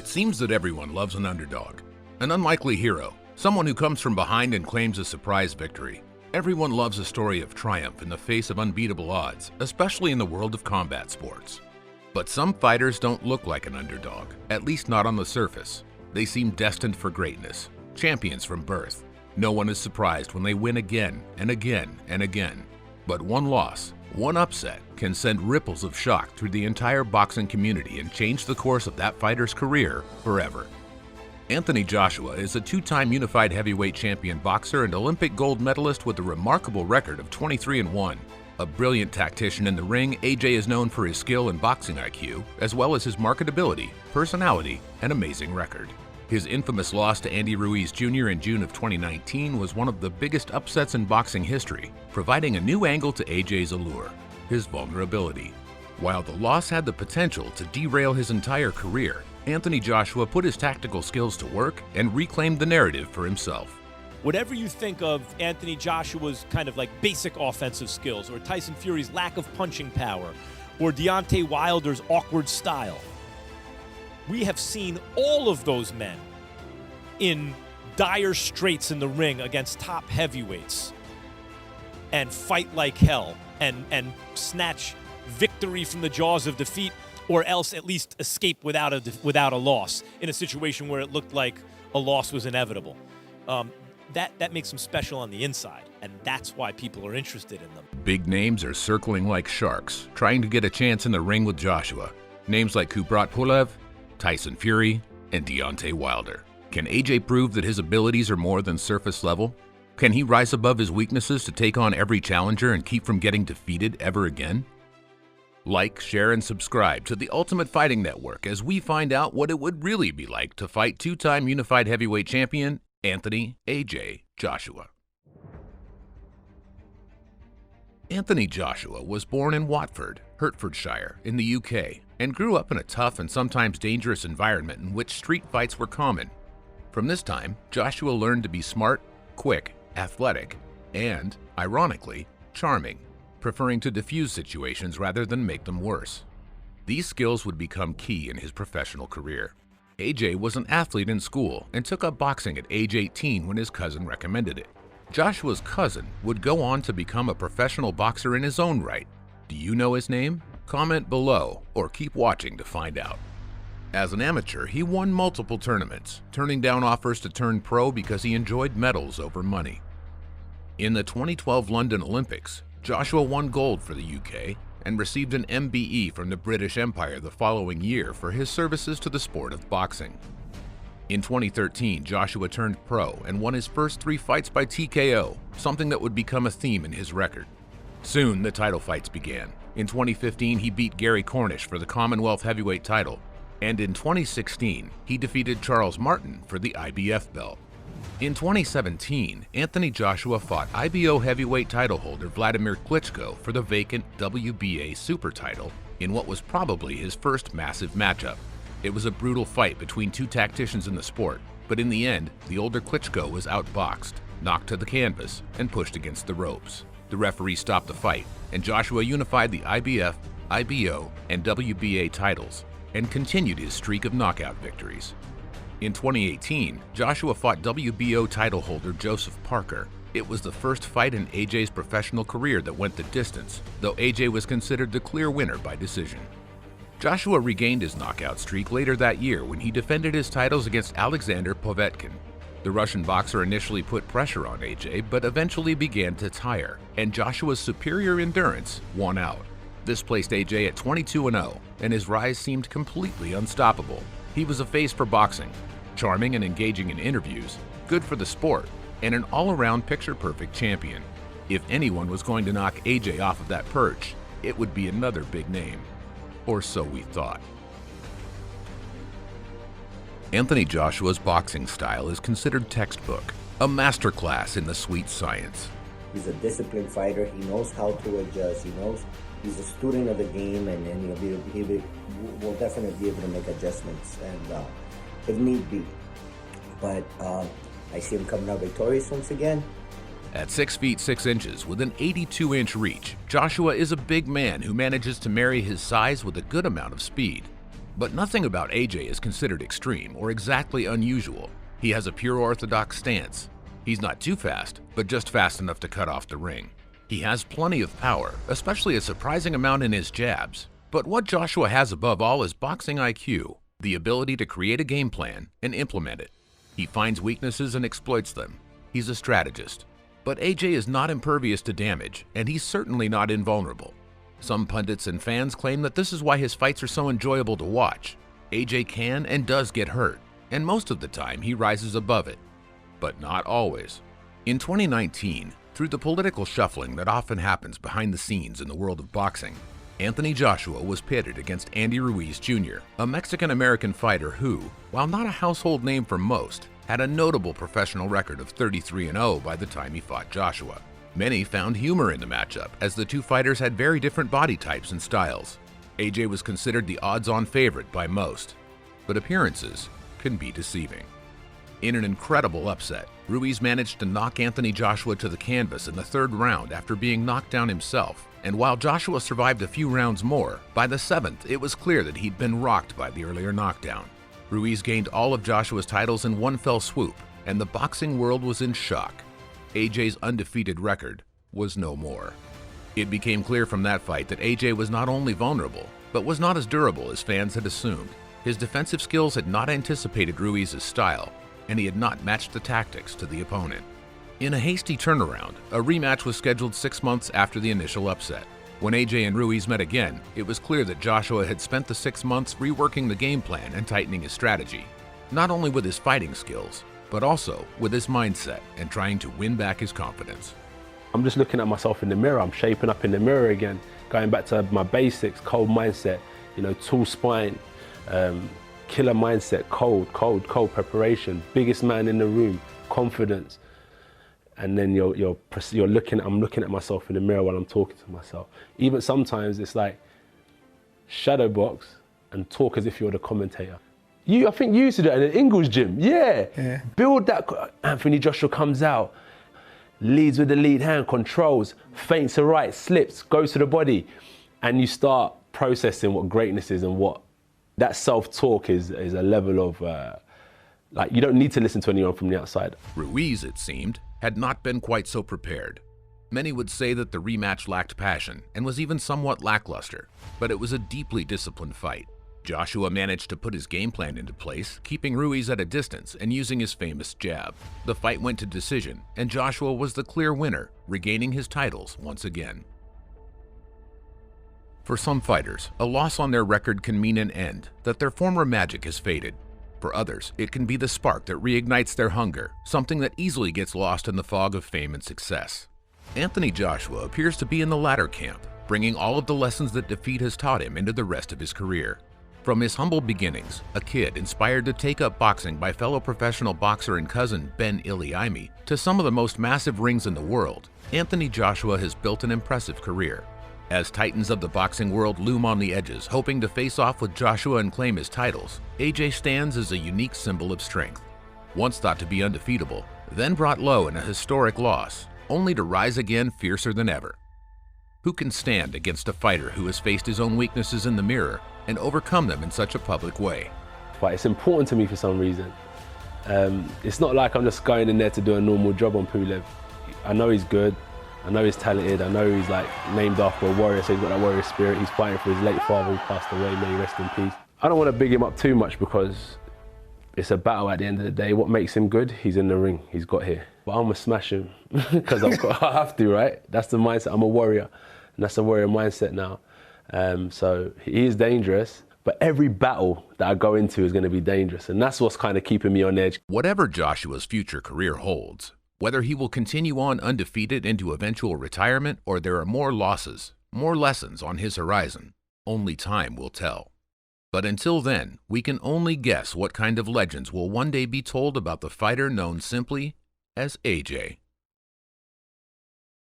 It seems that everyone loves an underdog, an unlikely hero, someone who comes from behind and claims a surprise victory. Everyone loves a story of triumph in the face of unbeatable odds, especially in the world of combat sports. But some fighters don't look like an underdog, at least not on the surface. They seem destined for greatness, champions from birth. No one is surprised when they win again and again and again. But one loss, one upset, can send ripples of shock through the entire boxing community and change the course of that fighter's career forever. Anthony Joshua is a two-time unified heavyweight champion boxer and Olympic gold medalist with a remarkable record of 23-1. A brilliant tactician in the ring, AJ is known for his skill and boxing IQ, as well as his marketability, personality, and amazing record. His infamous loss to Andy Ruiz Jr. in June of 2019 was one of the biggest upsets in boxing history, providing a new angle to AJ's allure, his vulnerability. While the loss had the potential to derail his entire career, Anthony Joshua put his tactical skills to work and reclaimed the narrative for himself. Whatever you think of Anthony Joshua's kind of like basic offensive skills, or Tyson Fury's lack of punching power, or Deontay Wilder's awkward style, we have seen all of those men in dire straits in the ring against top heavyweights and fight like hell and snatch victory from the jaws of defeat, or else at least escape without a loss in a situation where it looked like a loss was inevitable. That makes them special on the inside, and that's why people are interested in them. Big names are circling like sharks, trying to get a chance in the ring with Joshua. Names like Kubrat Pulev, Tyson Fury, and Deontay Wilder. Can AJ prove that his abilities are more than surface level? Can he rise above his weaknesses to take on every challenger and keep from getting defeated ever again? Like, share, and subscribe to the Ultimate Fighting Network as we find out what it would really be like to fight two-time unified heavyweight champion Anthony AJ Joshua. Anthony Joshua was born in Watford, Hertfordshire, in the UK, and grew up in a tough and sometimes dangerous environment in which street fights were common. From this time, Joshua learned to be smart, quick, athletic, and, ironically, charming, preferring to diffuse situations rather than make them worse. These skills would become key in his professional career. AJ was an athlete in school and took up boxing at age 18 when his cousin recommended it. Joshua's cousin would go on to become a professional boxer in his own right. Do you know his name? Comment below or keep watching to find out. As an amateur, he won multiple tournaments, turning down offers to turn pro because he enjoyed medals over money. In the 2012 London Olympics, Joshua won gold for the UK and received an MBE from the British Empire the following year for his services to the sport of boxing. In 2013, Joshua turned pro and won his first 3 fights by TKO, something that would become a theme in his record. Soon, the title fights began. In 2015, he beat Gary Cornish for the Commonwealth heavyweight title, and in 2016, he defeated Charles Martin for the IBF belt. In 2017, Anthony Joshua fought IBO heavyweight title holder Vladimir Klitschko for the vacant WBA super title in what was probably his first massive matchup. It was a brutal fight between two tacticians in the sport, but in the end, the older Klitschko was outboxed, knocked to the canvas, and pushed against the ropes. The referee stopped the fight, and Joshua unified the IBF, IBO, and WBA titles, and continued his streak of knockout victories. In 2018, Joshua fought WBO title holder Joseph Parker. It was the first fight in AJ's professional career that went the distance, though AJ was considered the clear winner by decision. Joshua regained his knockout streak later that year when he defended his titles against Alexander Povetkin. The Russian boxer initially put pressure on AJ, but eventually began to tire, and Joshua's superior endurance won out. This placed AJ at 22-0, and his rise seemed completely unstoppable. He was a face for boxing, charming and engaging in interviews, good for the sport, and an all-around picture-perfect champion. If anyone was going to knock AJ off of that perch, it would be another big name. Or so we thought. Anthony Joshua's boxing style is considered textbook, a masterclass in the sweet science. He's a disciplined fighter. He knows how to adjust. He knows he's a student of the game, and he will definitely be able to make adjustments, and if need be. But I see him coming out victorious once again. At 6 feet 6 inches with an 82-inch reach, Joshua is a big man who manages to marry his size with a good amount of speed. But nothing about AJ is considered extreme or exactly unusual. He has a pure orthodox stance. He's not too fast, but just fast enough to cut off the ring. He has plenty of power, especially a surprising amount in his jabs. But what Joshua has above all is boxing IQ, the ability to create a game plan and implement it. He finds weaknesses and exploits them. He's a strategist. But AJ is not impervious to damage, and he's certainly not invulnerable. Some pundits and fans claim that this is why his fights are so enjoyable to watch. AJ can and does get hurt, and most of the time he rises above it. But not always. In 2019, through the political shuffling that often happens behind the scenes in the world of boxing, Anthony Joshua was pitted against Andy Ruiz Jr, a Mexican-American fighter who, while not a household name for most, had a notable professional record of 33-0 by the time he fought Joshua. Many found humor in the matchup, as the two fighters had very different body types and styles. AJ was considered the odds-on favorite by most, but appearances can be deceiving. In an incredible upset, Ruiz managed to knock Anthony Joshua to the canvas in the third round after being knocked down himself, and while Joshua survived a few rounds more, by the seventh it was clear that he'd been rocked by the earlier knockdown. Ruiz gained all of Joshua's titles in one fell swoop, and the boxing world was in shock. AJ's undefeated record was no more. It became clear from that fight that AJ was not only vulnerable, but was not as durable as fans had assumed. His defensive skills had not anticipated Ruiz's style, and he had not matched the tactics to the opponent. In a hasty turnaround, a rematch was scheduled 6 months after the initial upset. When AJ and Ruiz met again, it was clear that Joshua had spent the 6 months reworking the game plan and tightening his strategy, not only with his fighting skills, but also with his mindset and trying to win back his confidence. I'm just looking at myself in the mirror. I'm shaping up in the mirror again, going back to my basics, cold mindset, tall spine, killer mindset, cold preparation, biggest man in the room, confidence. And then I'm looking at myself in the mirror while I'm talking to myself. Even sometimes it's like shadow box and talk as if you're the commentator. I think you used to do that in the Ingles gym. Yeah. Build that. Anthony Joshua comes out, leads with the lead hand, controls, feints to right, slips, goes to the body, and you start processing what greatness is and what that self-talk is a level of, you don't need to listen to anyone from the outside. Ruiz, it seemed, had not been quite so prepared. Many would say that the rematch lacked passion and was even somewhat lackluster, but it was a deeply disciplined fight. Joshua managed to put his game plan into place, keeping Ruiz at a distance and using his famous jab. The fight went to decision, and Joshua was the clear winner, regaining his titles once again. For some fighters, a loss on their record can mean an end, that their former magic has faded. For others, it can be the spark that reignites their hunger, something that easily gets lost in the fog of fame and success. Anthony Joshua appears to be in the latter camp, bringing all of the lessons that defeat has taught him into the rest of his career. From his humble beginnings, a kid inspired to take up boxing by fellow professional boxer and cousin Ben Iliaimi, to some of the most massive rings in the world, Anthony Joshua has built an impressive career. As titans of the boxing world loom on the edges, hoping to face off with Joshua and claim his titles, AJ stands as a unique symbol of strength. Once thought to be undefeatable, then brought low in a historic loss, only to rise again fiercer than ever. Who can stand against a fighter who has faced his own weaknesses in the mirror and overcome them in such a public way? But it's important to me for some reason. It's not like I'm just going in there to do a normal job on Pulev. I know he's good. I know he's talented. I know he's named after a warrior, so he's got that warrior spirit. He's fighting for his late father who passed away, may he rest in peace. I don't want to big him up too much because it's a battle at the end of the day. What makes him good? He's in the ring. He's got here. But I'm going to smash him because I have to, right? That's the mindset. I'm a warrior, and that's a warrior mindset now. So he is dangerous, but every battle that I go into is going to be dangerous, and that's what's kind of keeping me on edge. Whatever Joshua's future career holds, whether he will continue on undefeated into eventual retirement or there are more losses, more lessons on his horizon, only time will tell. But until then, we can only guess what kind of legends will one day be told about the fighter known simply as AJ.